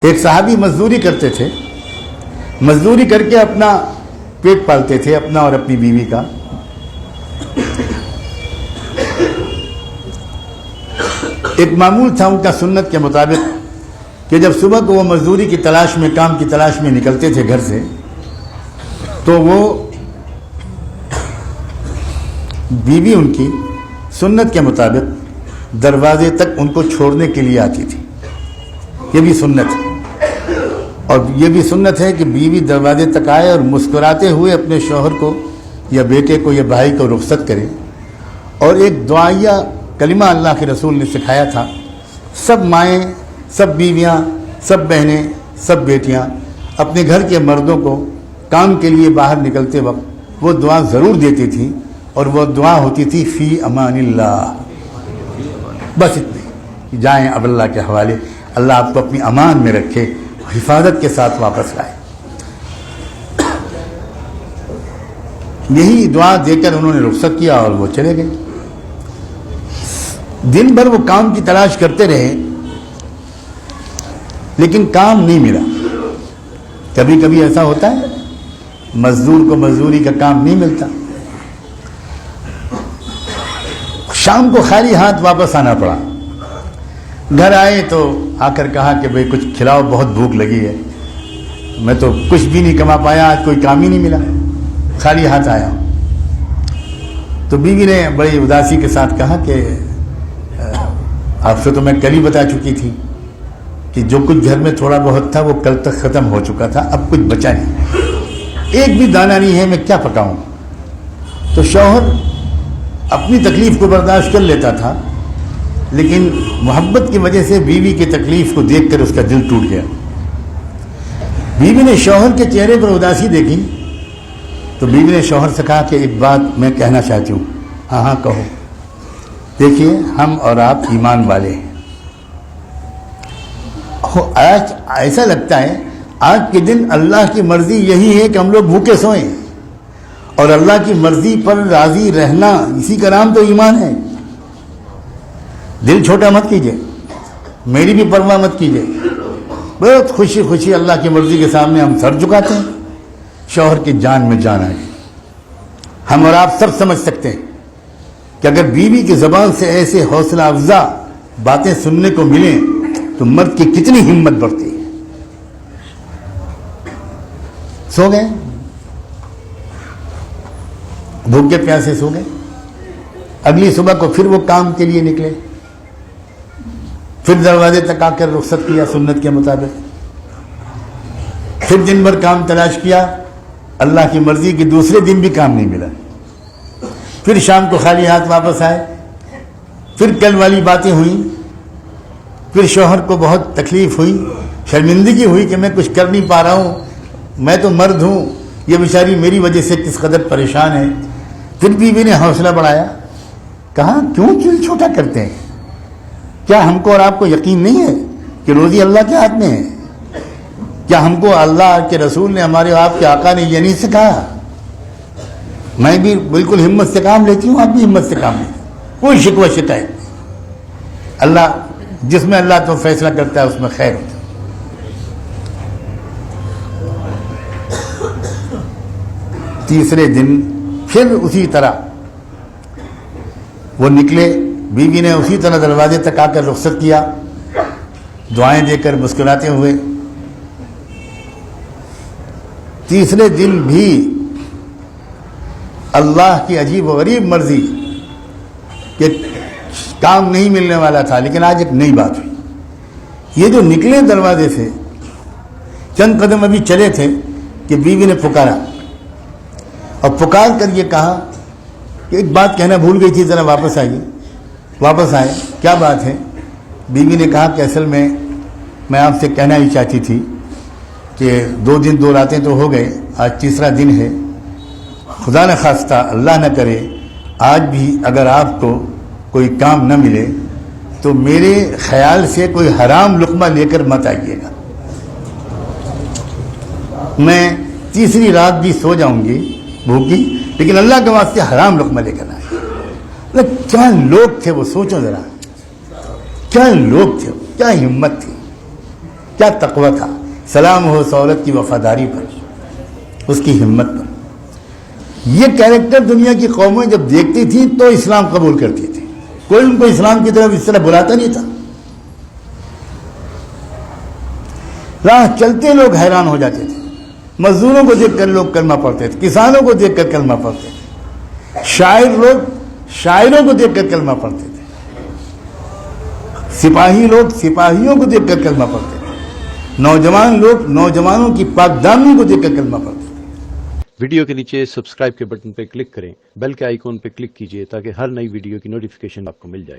ایک صحابی مزدوری کرتے تھے، مزدوری کر کے اپنا پیٹ پالتے تھے، اپنا اور اپنی بیوی کا۔ ایک معمول تھا ان کا سنت کے مطابق کہ جب صبح کو وہ مزدوری کی تلاش میں، کام کی تلاش میں نکلتے تھے گھر سے، تو وہ بیوی ان کی سنت کے مطابق دروازے تک ان کو چھوڑنے کے لیے آتی تھی۔ یہ بھی سنت ہے، اور یہ بھی سنت ہے کہ بیوی دروازے تک آئے اور مسکراتے ہوئے اپنے شوہر کو یا بیٹے کو یا بھائی کو رخصت کرے، اور ایک دعائیہ کلمہ اللہ کے رسول نے سکھایا تھا۔ سب مائیں، سب بیویاں، سب بہنیں، سب بیٹیاں اپنے گھر کے مردوں کو کام کے لیے باہر نکلتے وقت وہ دعا ضرور دیتی تھی، اور وہ دعا ہوتی تھی فی امان اللہ، بس اتنی کہ جائیں اب اللہ کے حوالے، اللہ آپ کو اپنی امان میں رکھے، حفاظت کے ساتھ واپس لائے۔ یہی دعا دے کر انہوں نے رخصت کیا اور وہ چلے گئے۔ دن بھر وہ کام کی تلاش کرتے رہے، لیکن کام نہیں ملا۔ کبھی کبھی ایسا ہوتا ہے مزدور کو مزدوری کا کام نہیں ملتا، شام کو خالی ہاتھ واپس آنا پڑا۔ گھر آئے تو آ کر کہا کہ بھئی کچھ کھلاؤ، بہت بھوک لگی ہے، میں تو کچھ بھی نہیں کما پایا، آج کوئی کام ہی نہیں ملا، خالی ہاتھ آیا ہوں۔ تو بیوی نے بڑی اداسی کے ساتھ کہا کہ آپ سے تو میں کل ہی بتا چکی تھی کہ جو کچھ گھر میں تھوڑا بہت تھا وہ کل تک ختم ہو چکا تھا، اب کچھ بچا نہیں، ایک بھی دانہ نہیں ہے، میں کیا پکاؤں۔ تو شوہر اپنی تکلیف کو برداشت کر لیتا تھا، لیکن محبت کی وجہ سے بیوی کی تکلیف کو دیکھ کر اس کا دل ٹوٹ گیا۔ بیوی نے شوہر کے چہرے پر اداسی دیکھی تو بیوی نے شوہر سے کہا کہ ایک بات میں کہنا چاہتی ہوں۔ ہاں ہاں کہو۔ دیکھیے ہم اور آپ ایمان والے ہیں، آج ایسا لگتا ہے آج کے دن اللہ کی مرضی یہی ہے کہ ہم لوگ بھوکے سوئیں، اور اللہ کی مرضی پر راضی رہنا اسی کا نام تو ایمان ہے۔ دل چھوٹا مت کیجئے، میری بھی پرواہ مت کیجئے، بہت خوشی خوشی اللہ کی مرضی کے سامنے ہم سر جھکاتے ہیں۔ شوہر کی جان میں جان آئے۔ ہم اور آپ سب سمجھ سکتے ہیں کہ اگر بیوی کی زبان سے ایسے حوصلہ افزا باتیں سننے کو ملیں تو مرد کی کتنی ہمت بڑھتی ہے۔ سو گئے، بھوکے پیاسے سو گئے۔ اگلی صبح کو پھر وہ کام کے لیے نکلے، پھر دروازے تک آ کر رخصت کیا سنت کے مطابق، پھر دن بھر کام تلاش کیا، اللہ کی مرضی کی دوسرے دن بھی کام نہیں ملا، پھر شام کو خالی ہاتھ واپس آئے، پھر کل والی باتیں ہوئیں، پھر شوہر کو بہت تکلیف ہوئی، شرمندگی ہوئی کہ میں کچھ کر نہیں پا رہا ہوں، میں تو مرد ہوں، یہ بیچاری میری وجہ سے کس قدر پریشان ہے۔ پھر بیوی نے حوصلہ بڑھایا، کہا کیوں دل چھوٹا کرتے ہیں؟ کیا ہم کو اور آپ کو یقین نہیں ہے کہ روزی اللہ کے ہاتھ میں ہے؟ کیا ہم کو اللہ کے رسول نے، ہمارے آپ کے آقا نے یہ نہیں سکھایا؟ میں بھی بالکل ہمت سے کام لیتی ہوں، آپ بھی ہمت سے کام لیں، کوئی شکوہ شکایت نہیں۔ اللہ جس میں اللہ تو فیصلہ کرتا ہے اس میں خیر ہوتا ہے۔ تیسرے دن پھر اسی طرح وہ نکلے، بیوی نے اسی طرح دروازے تک آ کر رخصت کیا، دعائیں دے کر مسکراتے ہوئے۔ تیسرے دن بھی اللہ کی عجیب و غریب مرضی کہ کام نہیں ملنے والا تھا، لیکن آج ایک نئی بات ہوئی۔ یہ جو نکلے دروازے سے چند قدم ابھی چلے تھے کہ بیوی نے پکارا، اور پکار کر یہ کہا کہ ایک بات کہنا بھول گئی تھی، ذرا واپس آئیے۔ واپس آئے، کیا بات ہے؟ بیوی نے کہا کہ اصل میں آپ سے کہنا ہی چاہتی تھی کہ 2 دن 2 راتیں تو ہو گئے، آج تیسرا دن ہے، خدا نہ خواستہ اللہ نہ کرے آج بھی اگر آپ کو کوئی کام نہ ملے تو میرے خیال سے کوئی حرام لقمہ لے کر مت آئیے گا، میں تیسری رات بھی سو جاؤں گی بھوکی، لیکن اللہ کے واسطے حرام لقمہ لے کر آئے۔ کیا لوگ تھے وہ، سوچو ذرا، کیا لوگ تھے، کیا ہمت تھی، کیا کیا تقوی تھا. سلام ہو سہولت کی وفاداری پر، اس کی ہمت پر. یہ کیریکٹر دنیا کی قومیں جب دیکھتی تھیں تو اسلام قبول کرتی تھی. کوئی ان کو اسلام کی طرف اس طرح بلاتا نہیں تھا. راہ چلتے لوگ حیران ہو جاتے تھے. مزدوروں کو دیکھ کر لوگ کلمہ پڑھتے تھے، کسانوں کو دیکھ کر کلمہ پڑھتے تھے، شاعر لوگ شاعروں کو دیکھ کر کلمہ پڑھتے تھے، سپاہی لوگ سپاہیوں کو دیکھ کر کلمہ پڑھتے تھے، نوجوان لوگ نوجوانوں کی پاک دامنی کو دیکھ کر کلمہ پڑھتے تھے. ویڈیو کے نیچے سبسکرائب کے بٹن پہ کلک کریں، بیل کے آئیکن پہ کلک کیجئے تاکہ ہر نئی ویڈیو کی نوٹیفیکیشن آپ کو مل جائے.